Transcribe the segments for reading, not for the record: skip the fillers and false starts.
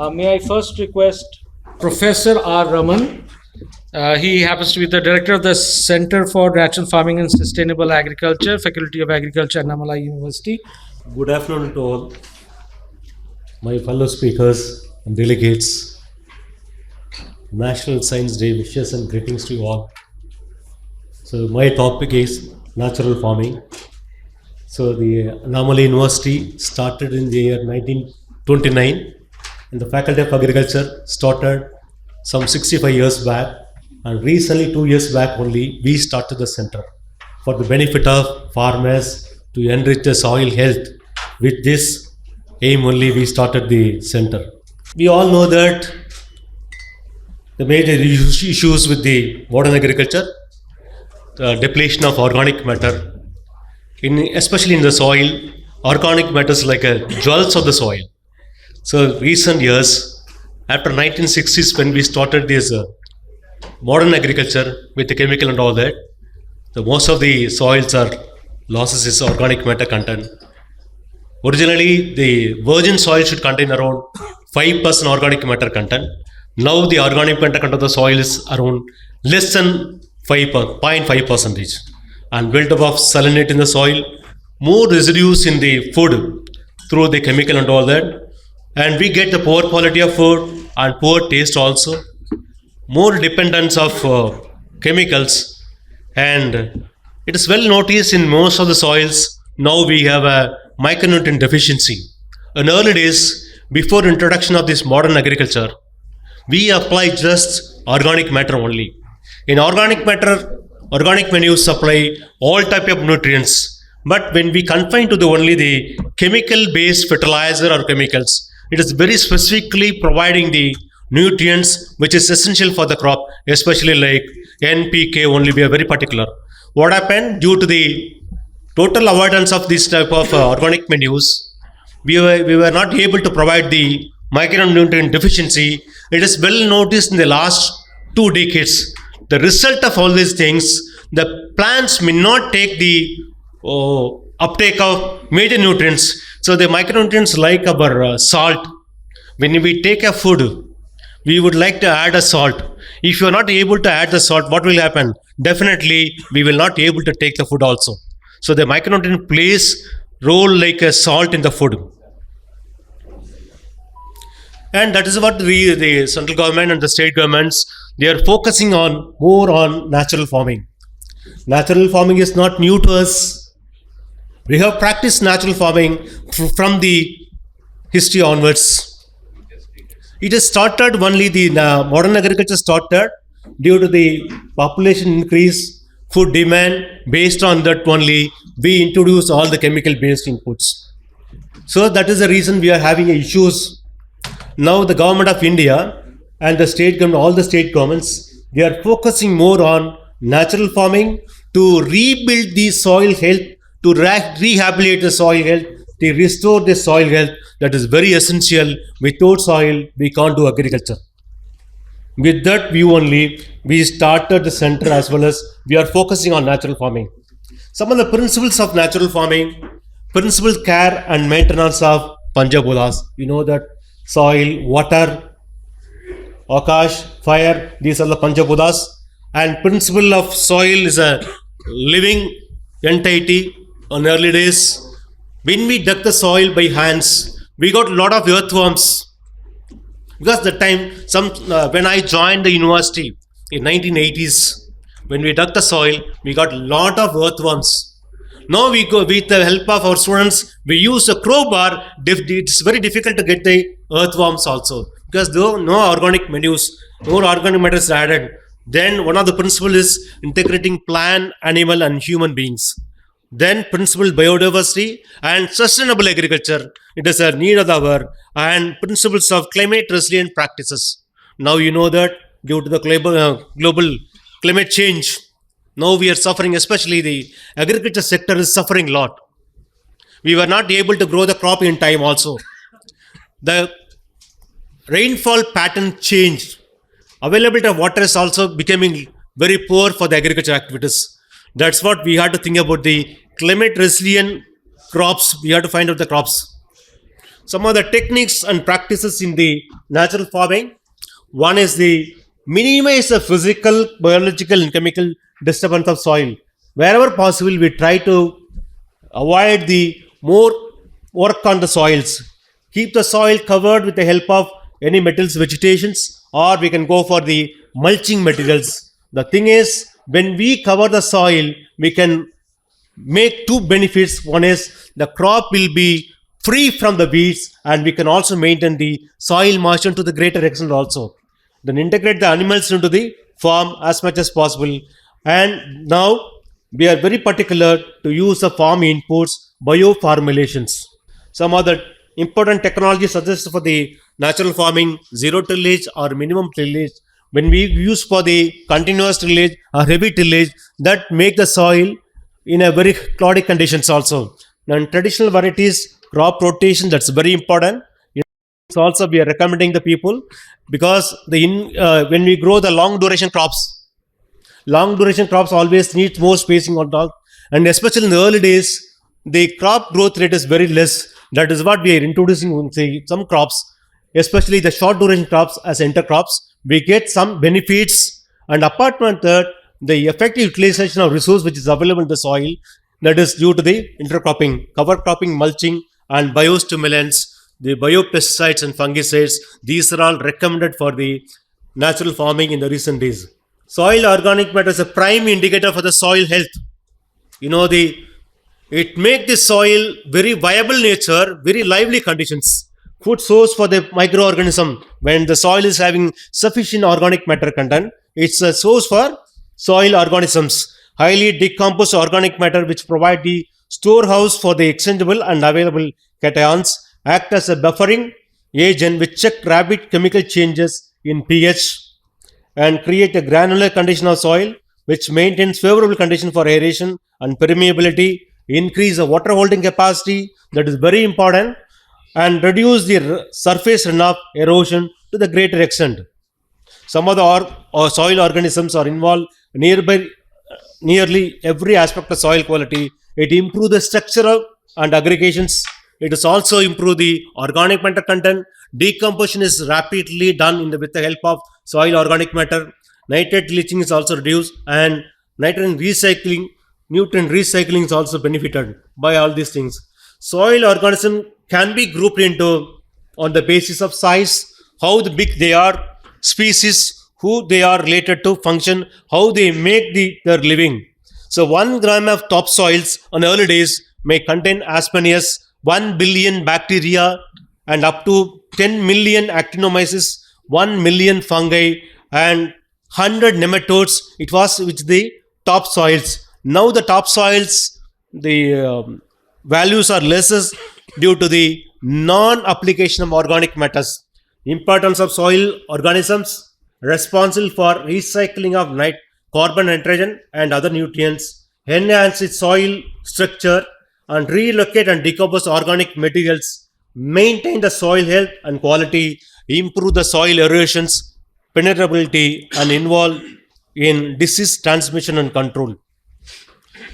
May I first request Professor R. Raman. He happens to be the director of the Center for Natural Farming and Sustainable Agriculture, Faculty of Agriculture, Annamalai University. Good afternoon to all my fellow speakers and delegates. National Science Day wishes and greetings to you all. So my topic is natural farming. So the Annamalai University started in the year 1929 and the Faculty of Agriculture started some 65 years back, and recently 2 years back only we started the center for the benefit of farmers to enrich the soil health. With this aim only we started the center. We all know that the major issues with the modern agriculture, the depletion of organic matter, especially in the soil. Organic matter is like a jewels of the soil. So recent years, after 1960s when we started this modern agriculture with the chemical and all that, most of the soils are losses is organic matter content. Originally, the virgin soil should contain around 5% organic matter content. Now the organic matter content of the soil is around less than 0.5 percentage, and build-up of salinity in the soil, more residues in the food through the chemical and all that, and we get the poor quality of food and poor taste also, more dependence of chemicals, and it is well noticed in most of the soils. Now we have a micronutrient deficiency. In early days, before introduction of this modern agriculture, we apply just organic matter only. In organic matter, organic manures supply all type of nutrients. But when we confine to only the chemical-based fertilizer or chemicals, it is very specifically providing the nutrients which is essential for the crop, especially like NPK only. We are very particular. What happened due to the total avoidance of this type of organic manures, we were not able to provide the micronutrient deficiency. It is well noticed in the last 2 decades. The result of all these things, the plants may not take the uptake of major nutrients. So the micronutrients like our salt, when we take a food, we would like to add a salt. If you are not able to add the salt, what will happen? Definitely, we will not be able to take the food also. So the micronutrient plays role like a salt in the food. And that is what the central government and the state governments, they are focusing on more on natural farming. Natural farming is not new to us. We have practiced natural farming from the history onwards. It has started only the modern agriculture started due to the population increase, food demand. Based on that only, we introduce all the chemical based inputs. So that is the reason we are having issues. Now the government of India and the state government, all the state governments, they are focusing more on natural farming to rebuild the soil health, to rehabilitate the soil health, to restore the soil health. That is very essential. Without soil, we can't do agriculture. With that view only, we started the center as well as we are focusing on natural farming. Some of the principles of natural farming, principles care and maintenance of Panchabuddhas. You know that soil, water, Akash, fire, these are the Panchabuddhas. And principle of soil is a living entity. On early days, when we dug the soil by hands, we got a lot of earthworms. Because the time, when I joined the university in 1980s, when we dug the soil, we got a lot of earthworms. Now we go with the help of our students, we use a crowbar. It's very difficult to get the earthworms also, because though no organic manures, no organic matter is added. Then one of the principles is integrating plant, animal and human beings. Then principle biodiversity and sustainable agriculture. It is a need of the hour, and principles of climate resilient practices. Now you know that due to the global climate change, now we are suffering, especially the agriculture sector is suffering a lot. We were not able to grow the crop in time also. The rainfall pattern changed. Availability of water is also becoming very poor for the agriculture activities. That's what we have to think about, the climate resilient crops. We have to find out the crops. Some of the techniques and practices in the natural farming. One is the minimize the physical, biological, and chemical disturbance of soil. Wherever possible, we try to avoid the more work on the soils. Keep the soil covered with the help of any metals, vegetations, or we can go for the mulching materials. The thing is, when we cover the soil, we can make two benefits. One is the crop will be free from the weeds, and we can also maintain the soil moisture to the greater extent also. Then integrate the animals into the farm as much as possible. And now we are very particular to use the farm inputs, bioformulations. Some other important technology suggested for the natural farming: zero tillage or minimum tillage. When we use for the continuous tillage or heavy tillage, that make the soil in a very cloudy conditions also. And traditional varieties, crop rotation, that's very important. Also, we are recommending the people, because when we grow the long duration crops always need more spacing on top, and especially in the early days, the crop growth rate is very less. That is what we are introducing, say, some crops, especially the short duration crops as intercrops. We get some benefits, and apart from that, the effective utilization of resource which is available in the soil, that is due to the intercropping, cover cropping, mulching, and biostimulants, the biopesticides and fungicides. These are all recommended for the natural farming in the recent days. Soil organic matter is a prime indicator for the soil health. It make the soil very viable nature, very lively conditions, food source for the microorganism. When the soil is having sufficient organic matter content, it's a source for soil organisms. Highly decomposed organic matter, which provide the storehouse for the exchangeable and available cations, act as a buffering agent which check rapid chemical changes in pH and create a granular condition of soil which maintains favorable condition for aeration and permeability, increase the water holding capacity, that is very important, and reduce the surface runoff, erosion to the greater extent. Some of the soil organisms are involved nearly every aspect of soil quality. It improves the structure and aggregations. It is also improve the organic matter content. Decomposition is rapidly done with the help of soil organic matter. Nitrate leaching is also reduced, and nutrient recycling is also benefited by all these things. Soil organism can be grouped into on the basis of size, how big they are, species, who they are related to, function, how they make their living. So 1 gram of topsoils on early days may contain as many as 1 billion bacteria and up to 10 million actinomyces, 1 million fungi, and 100 nematodes. It was with the topsoils. Now the topsoils, the values are less due to the non-application of organic matters. Importance of soil organisms responsible for recycling of carbon, nitrogen, and other nutrients, enhance its soil structure, and relocate and decompose organic materials, maintain the soil health and quality, improve the soil erosions, penetrability, and involve in disease transmission and control.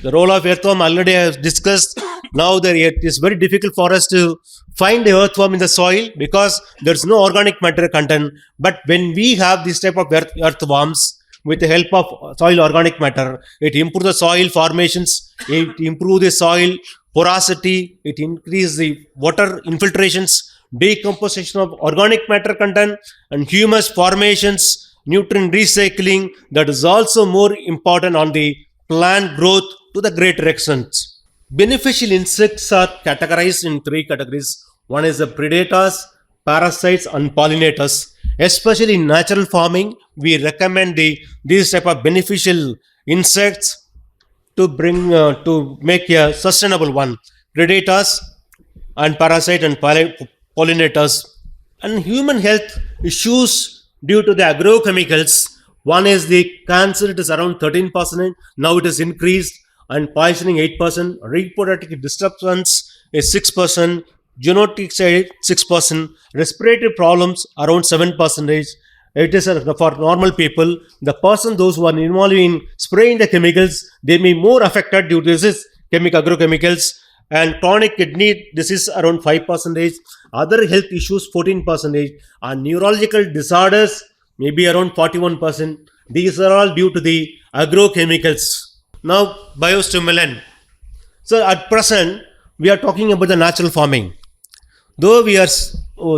The role of earthworm already I have discussed. Now it is very difficult for us to find the earthworm in the soil because there is no organic matter content. But when we have this type of earthworms, with the help of soil organic matter, it improves the soil formations, it improves the soil porosity, it increases the water infiltrations, decomposition of organic matter content, and humus formations, nutrient recycling. That is also more important on the plant growth to the greater extent. Beneficial insects are categorized in 3 categories. One is the predators, parasites, and pollinators. Especially in natural farming, we recommend these type of beneficial insects to make a sustainable one. Predators and parasite and pollinators. And human health issues due to the agrochemicals. One is the cancer, it is around 13%, now it is increased, and poisoning 8%, reproductive disruptions is 6%, genetics 6%, respiratory problems around 7%. It is for normal people. Those who are involved in spraying the chemicals, they may be more affected due to this agrochemicals. and chronic kidney disease around 5%, other health issues 14%, and neurological disorders maybe around 41%. These are all due to the agrochemicals. Now, biostimulant. So, at present, we are talking about the natural farming. Though we are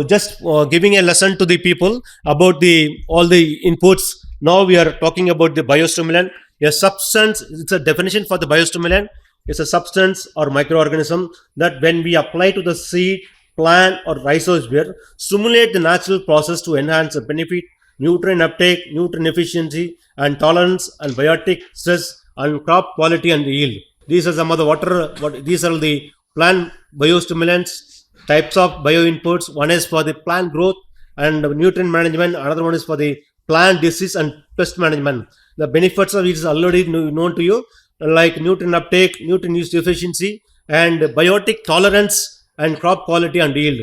just giving a lesson to the people about all the inputs, now we are talking about the biostimulant. A substance, it's a definition for the biostimulant. It's a substance or microorganism that when we apply to the seed, plant or rhizosphere, stimulate the natural process to enhance the benefit, nutrient uptake, nutrient efficiency and tolerance and biotic stress and crop quality and yield. These are some of the these are the plant biostimulants, types of bio inputs. One is for the plant growth and nutrient management, another one is for the plant disease and pest management. The benefits of it is already known to you, like nutrient uptake, nutrient use efficiency, and biotic tolerance and crop quality and yield.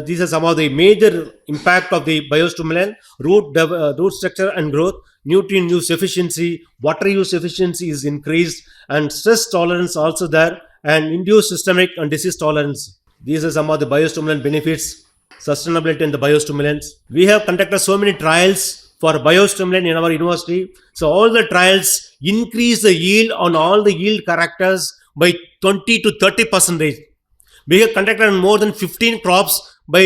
These are some of the major impact of the biostimulant: root structure and growth, nutrient use efficiency, water use efficiency is increased, and stress tolerance also there, and induced systemic and disease tolerance. These are some of the biostimulant benefits, sustainability and the biostimulants. We have conducted so many trials for biostimulant in our university. So all the trials increase the yield on all the yield characters by 20 to 30%. We have conducted more than 15 crops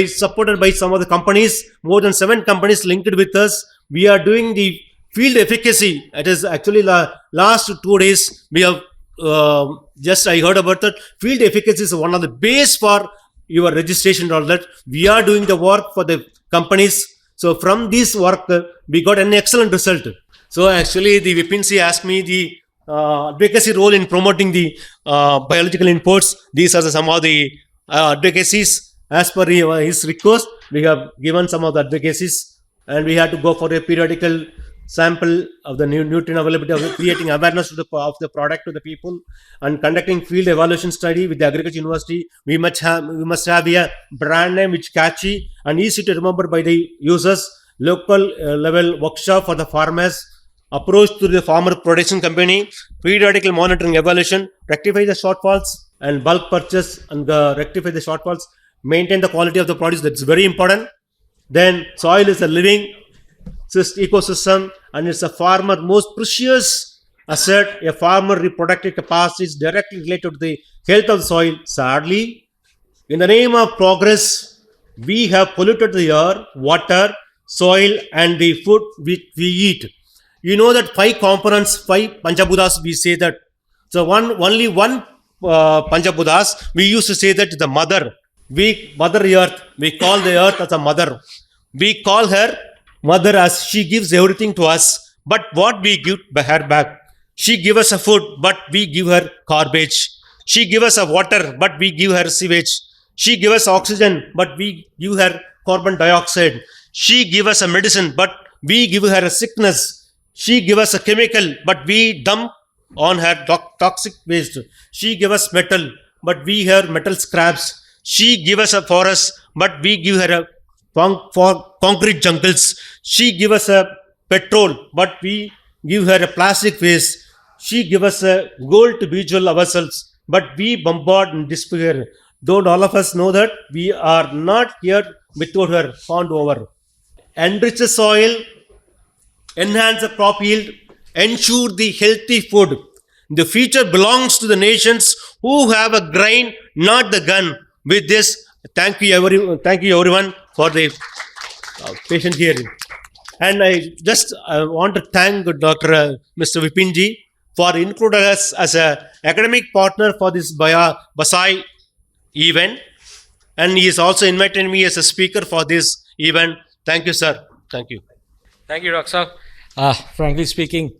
supported by some of the companies, more than 7 companies linked with us. We are doing the field efficacy. It is actually last 2 days we have I heard about that. Field efficacy is one of the base for your registration and all that. We are doing the work for the companies. So from this work, we got an excellent result. So actually, the Vipinsi asked me the advocacy role in promoting the biological inputs. These are some of the advocacies. As per his request, we have given some of the advocacies, and we had to go for a periodical sample of the nutrient availability, of creating awareness of the product to the people, and conducting field evaluation study with the agriculture university. We must have a brand name which catchy and easy to remember by the users. Local level workshop for the farmers, approach to the farmer production company, periodical monitoring evaluation, rectify the shortfalls, and bulk purchase and rectify the shortfalls, maintain the quality of the produce. That's very important. Then soil is a living ecosystem, and it's a farmer most precious asset. A farmer reproductive capacity is directly related to the health of the soil. Sadly, in the name of progress, we have polluted the air, water, soil, and the food which we eat. You know that 5 components, 5 Panchabuddhas, we say that. So only one Panchabuddhas, we used to say that the mother. We mother earth, we call the earth as a mother. We call her mother as she gives everything to us, but what we give her back. She gives us a food, but we give her garbage. She gives us a water, but we give her sewage. She gives us oxygen, but we give her carbon dioxide. She gives us a medicine, but we give her a sickness. She gives us a chemical, but we dump on her toxic waste. She gives us metal, but we have metal scraps. She gives us a forest, but we give her a concrete jungles. She gives us a petrol, but we give her a plastic waste. She gives us a gold to visual ourselves, but we bombard and despair. Though all of us know that we are not here without her, found over. Enrich the soil, enhance the crop yield, ensure the healthy food. The future belongs to the nations who have a grain, not the gun. With this, thank you everyone for the patient hearing. And I want to thank Dr. Mr. Vipinji for including us as an academic partner for this BASAI event. And he has also invited me as a speaker for this event. Thank you, sir. Thank you. Thank you, Dr. Frankly speaking,